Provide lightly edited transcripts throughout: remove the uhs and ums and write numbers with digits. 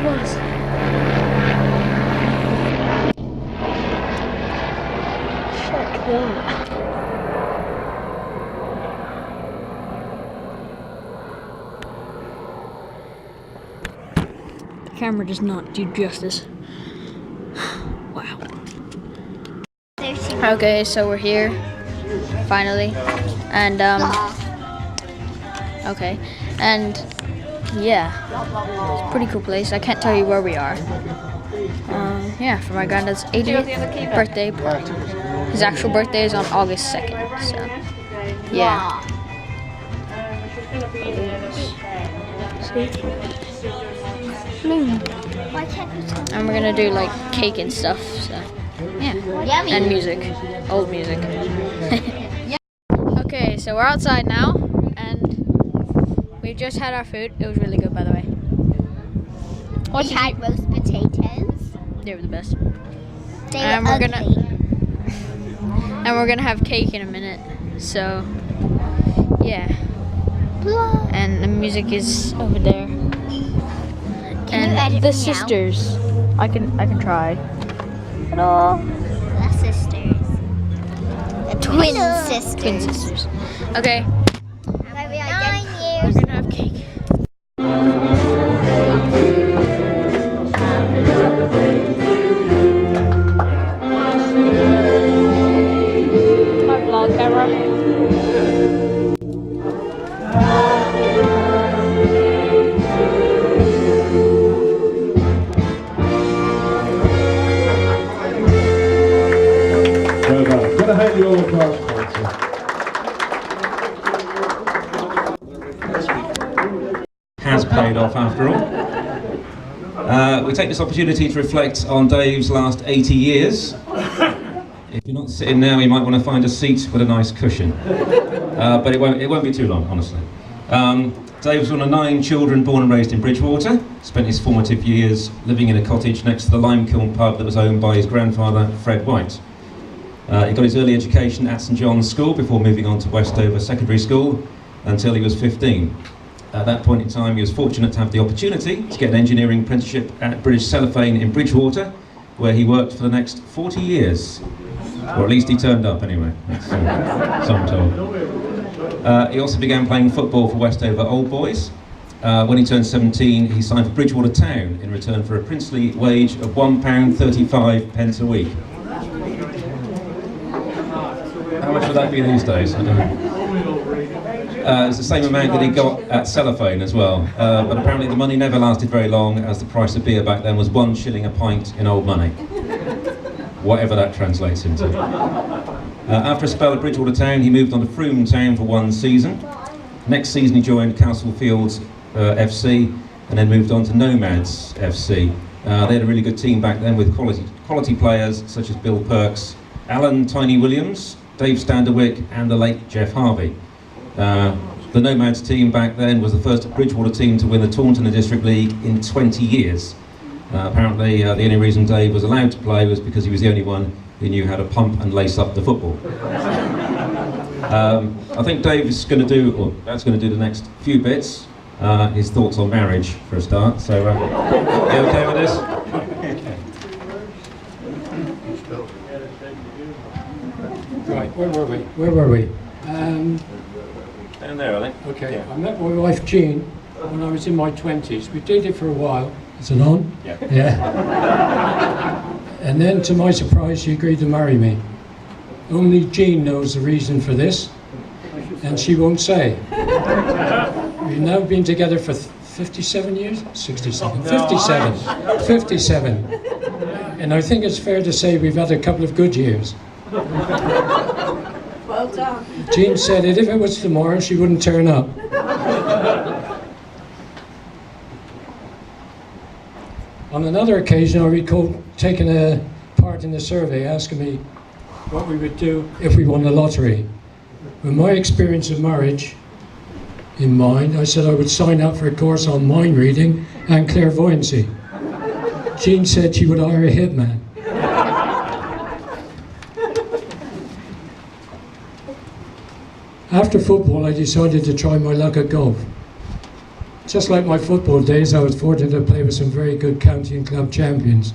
was. Check that. The camera does not do justice. Wow. Okay, so we're here, finally, and okay, and yeah, it's a pretty cool place. I can't tell you where we are. Yeah, for my granddad's 80th birthday party. His actual birthday is on August 2nd, so yeah. And we're gonna do like cake and stuff, so yeah. And music, old music. Okay, so we're outside now, and we just had our food. It was really good, by the way. We had roast potatoes. They were the best. And we're gonna have cake in a minute. So yeah. And the music is over there. And the sisters. I can try. Hello. The sisters. The twin sisters. Twin sisters. Okay. Maybe 9 We're years. gonna have cake. My vlog camera. Gonna hand you all a glass has paid off after all. We take this opportunity to reflect on Dave's last 80 years. If you're not sitting now, you might want to find a seat with a nice cushion. But it won't be too long, honestly. Dave was one of 9 children born and raised in Bridgewater. Spent his formative years living in a cottage next to the Limekiln pub that was owned by his grandfather, Fred White. He got his early education at St John's School before moving on to Westover Secondary School until he was 15. At that point in time, he was fortunate to have the opportunity to get an engineering apprenticeship at British Cellophane in Bridgewater, where he worked for the next 40 years. Or at least he turned up anyway, that's so I'm told. He also began playing football for Westover Old Boys. When he turned 17, he signed for Bridgewater Town in return for a princely wage of £1.35 a week. How much would that be these days? I don't know. It's the same amount that he got at Cellophane as well, but apparently the money never lasted very long, as the price of beer back then was 1 shilling a pint in old money. Whatever that translates into. After a spell at Bridgewater Town, he moved on to Frome Town for 1 season. Next season he joined Castlefields FC, and then moved on to Nomads FC. They had a really good team back then with quality players such as Bill Perks, Alan Tiny Williams, Dave Standerwick and the late Jeff Harvey. The Nomads team back then was the first Bridgewater team to win the Taunton District League in 20 years. Apparently the only reason Dave was allowed to play was because he was the only one who knew how to pump and lace up the football. I think Dave is going to do, or that's going to do the next few bits, his thoughts on marriage for a start, so you okay with this? Right, where were we? Down there, I think. Okay, Yeah. I met my wife Jean when I was in my 20s. We dated for a while. Is it on? Yeah. Yeah. And then, to my surprise, she agreed to marry me. Only Jean knows the reason for this, and she won't say. We've now been together for 57 years? 67. 57. 57. And I think it's fair to say we've had a couple of good years. Well done. Jean said that if it was tomorrow, she wouldn't turn up. On another occasion, I recall taking a part in the survey asking me what we would do if we won the lottery. With my experience of marriage in mind, I said I would sign up for a course on mind reading and clairvoyancy. Jean said she would hire a hitman. After football, I decided to try my luck at golf. Just like my football days, I was fortunate to play with some very good county and club champions,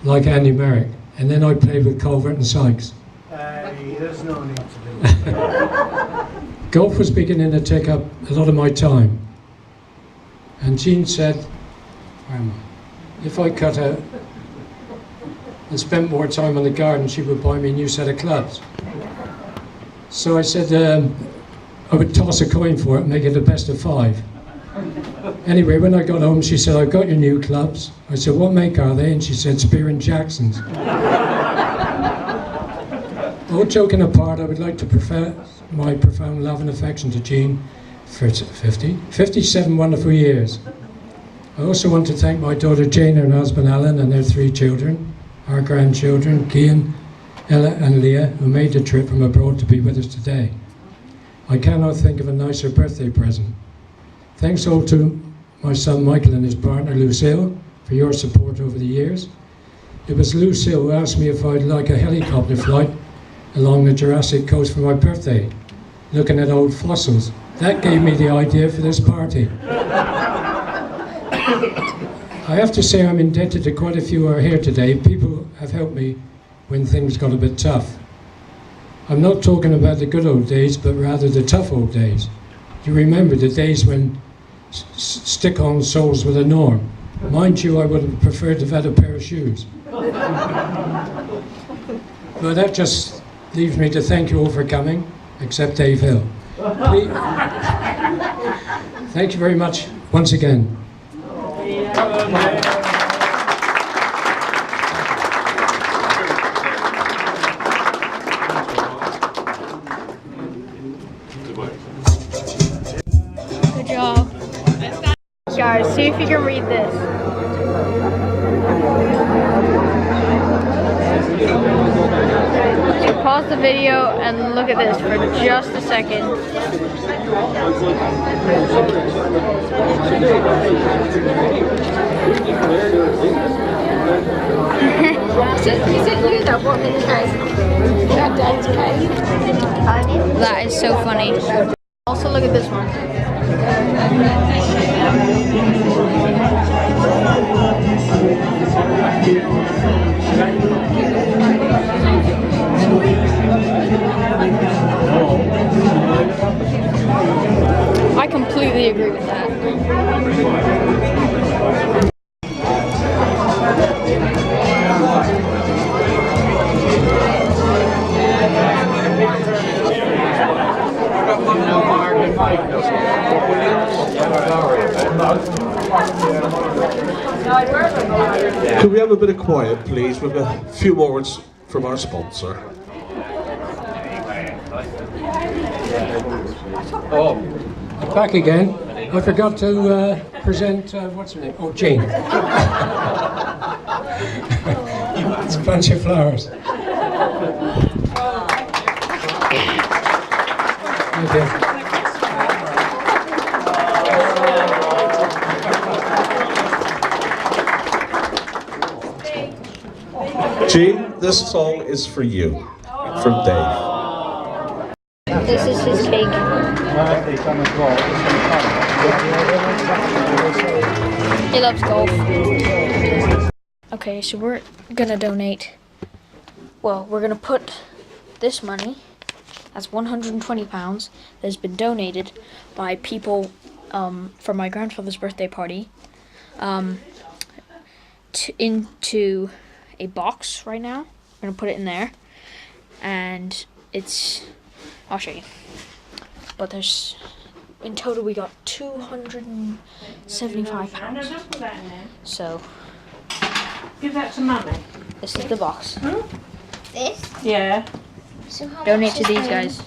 like Andy Merrick. And then I played with Culvert and Sykes. There's no need to do that. Golf was beginning to take up a lot of my time. And Jean said, where am I? If I cut out and spent more time on the garden, she would buy me a new set of clubs. So I said I would toss a coin for it and make it a best of 5. Anyway, when I got home, she said, I've got your new clubs. I said, what make are they? And she said, Spear and Jackson's. All joking apart, I would like to profess my profound love and affection to Jean for 57 wonderful years. I also want to thank my daughter Jane and her husband Alan and their 3 children, our grandchildren, Cian, Ella and Leah, who made the trip from abroad to be with us today. I cannot think of a nicer birthday present. Thanks all to my son Michael and his partner Lucille for your support over the years. It was Lucille who asked me if I'd like a helicopter flight along the Jurassic coast for my birthday, looking at old fossils. That gave me the idea for this party. I have to say I'm indebted to quite a few who are here today. People have helped me when things got a bit tough. I'm not talking about the good old days, but rather the tough old days. You remember the days when stick-on soles were the norm. Mind you, I would have preferred to have had a pair of shoes. But that just leaves me to thank you all for coming, except Dave Hill. Please, thank you very much once again. Good job. Guys, see if you can read this. So pause the video and look at this for just a second. Is it you that bought me the cake? Granddad's cake. That is so funny. Also look at this one. I completely agree with that. Could we have a bit of quiet, please, with a few more words from our sponsor? Oh, back again. I forgot to present, what's her name? Oh, Jane. It's a bunch of flowers. Okay. Jean, this song is for you, from Dave. This is his cake. He loves golf. Okay, so we're gonna donate. Well, we're gonna put this money, that's £120, that has been donated by people for my grandfather's birthday party, into a box right now. We're gonna put it in there, and I'll show you. But there's, in total we got £275. So Give that to Mummy. this is the box. This? Yeah. So how Donate much to is these that? guys.